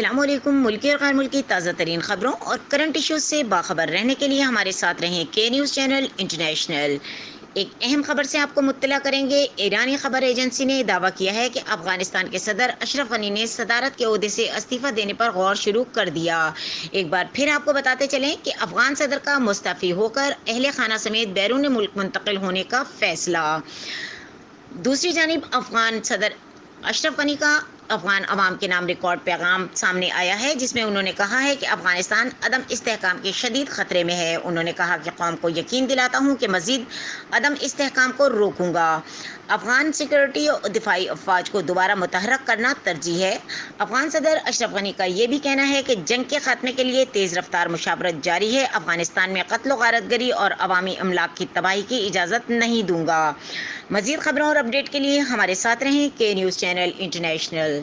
السلام علیکم۔ ملکی اور غیر ملکی تازہ ترین خبروں اور کرنٹ ایشوز سے باخبر رہنے کے لیے ہمارے ساتھ رہیں کے نیوز چینل انٹرنیشنل۔ ایک اہم خبر سے آپ کو مطلع کریں گے۔ ایرانی خبر ایجنسی نے دعویٰ کیا ہے کہ افغانستان کے صدر اشرف غنی نے صدارت کے عہدے سے استعفیٰ دینے پر غور شروع کر دیا۔ ایک بار پھر آپ کو بتاتے چلیں کہ افغان صدر کا مستعفی ہو کر اہل خانہ سمیت بیرون ملک منتقل ہونے کا فیصلہ۔ دوسری جانب افغان صدر اشرف غنی کا افغان عوام کے نام ریکارڈ پیغام سامنے آیا ہے، جس میں انہوں نے کہا ہے کہ افغانستان عدم استحکام کے شدید خطرے میں ہے۔ انہوں نے کہا کہ قوم کو یقین دلاتا ہوں کہ مزید عدم استحکام کو روکوں گا۔ افغان سیکورٹی اور دفاعی افواج کو دوبارہ متحرک کرنا ترجیح ہے۔ افغان صدر اشرف غنی کا یہ بھی کہنا ہے کہ جنگ کے خاتمے کے لیے تیز رفتار مشاورت جاری ہے۔ افغانستان میں قتل و غارت گری اور عوامی املاک کی تباہی کی اجازت نہیں دوں گا۔ مزید خبروں اور اپڈیٹ کے لیے ہمارے ساتھ رہیں کے نیوز چینل انٹرنیشنل۔